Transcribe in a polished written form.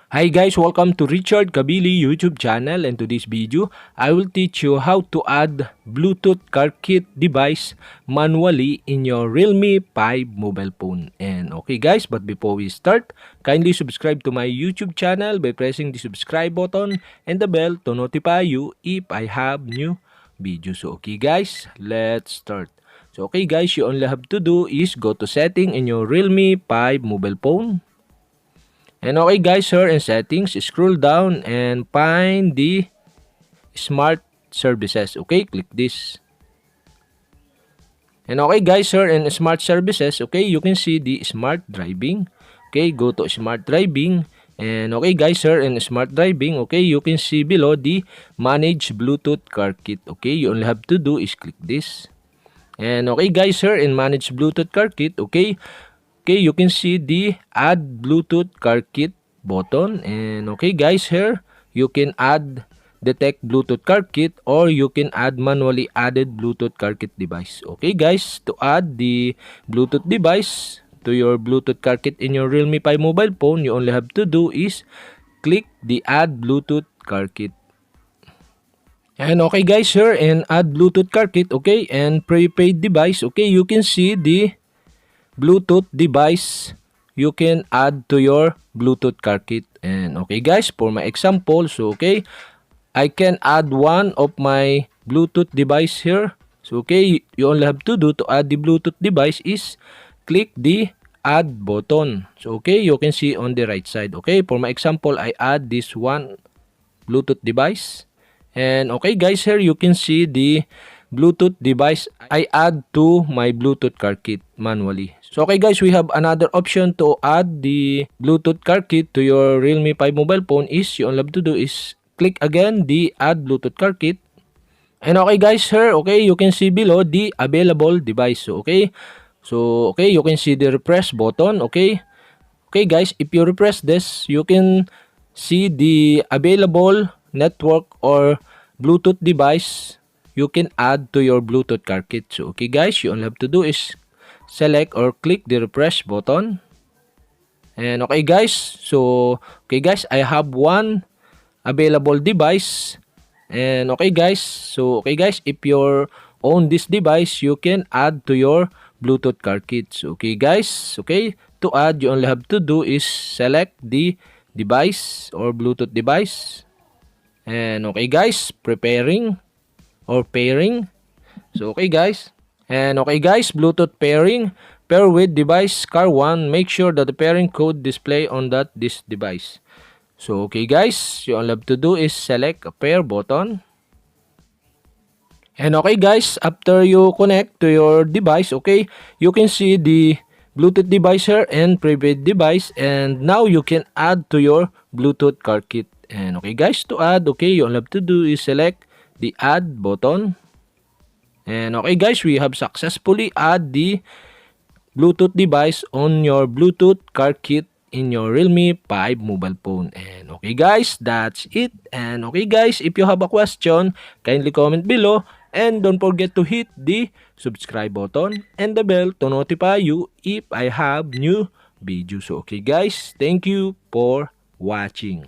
Hi guys, welcome to Richard Cabile YouTube channel, and today's video, I will teach you how to add Bluetooth car kit device manually in your Realme 5 mobile phone. And okay guys, but before we start, kindly subscribe to my YouTube channel by pressing the subscribe button and the bell to notify you if I have new videos. So okay guys, let's start. So okay guys, you only have to do is go to setting in your Realme 5 mobile phone. And okay guys, here in settings, scroll down and find the smart services. Okay, click this. And okay guys, here in smart services, okay, you can see the smart driving. Okay, go to smart driving. And okay guys, here in smart driving, okay, you can see below the manage Bluetooth car kit. Okay, you only have to do is click this. And okay guys, here in manage Bluetooth car kit, okay, you can see the add Bluetooth car kit button. And okay guys, here you can add detect Bluetooth car kit, or you can add manually added Bluetooth car kit device. Okay guys, to add the Bluetooth device to your Bluetooth car kit in your Realme 5 mobile phone, you only have to do is click the add Bluetooth car kit. And okay guys, here and add Bluetooth car kit, okay, and prepaid device, okay, you can see the Bluetooth device you can add to your Bluetooth car kit. And okay guys, for my example, so okay, I can add one of my Bluetooth device here. So okay, you only have to do to add the Bluetooth device is click the add button. So okay, you can see on the right side. Okay, for my example, I add this one Bluetooth device. And okay guys, here you can see the Bluetooth device I add to my Bluetooth car kit manually. So okay guys, we have another option to add the Bluetooth car kit to your Realme 5 mobile phone. Is you all have to do is click again the add Bluetooth car kit. And okay guys, here okay, you can see below the available device. So okay, you can see the refresh button. Okay guys, if you refresh this, you can see the available network or Bluetooth device you can add to your Bluetooth car kit. So okay guys, you all have to do is select or click the refresh button. And okay guys, so okay guys, I have one available device. And okay guys, so okay guys, if you own this device, you can add to your Bluetooth car kit. So okay guys, okay, to add, you only have to do is select the device or Bluetooth device. And okay guys, preparing or pairing. So okay guys, and okay guys, Bluetooth pairing, pair with device car 1, make sure that the pairing code display on this device. So okay guys, you all have to do is select a pair button. And okay guys, after you connect to your device, okay, you can see the Bluetooth device here and prepaid device, and now you can add to your Bluetooth car kit. And okay guys, to add, okay, you all have to do is select the add button. And okay guys, we have successfully add the Bluetooth device on your Bluetooth car kit in your Realme 5 mobile phone. And okay guys, that's it. And okay guys, if you have a question, kindly comment below. And don't forget to hit the subscribe button and the bell to notify you if I have new videos. So okay guys, thank you for watching.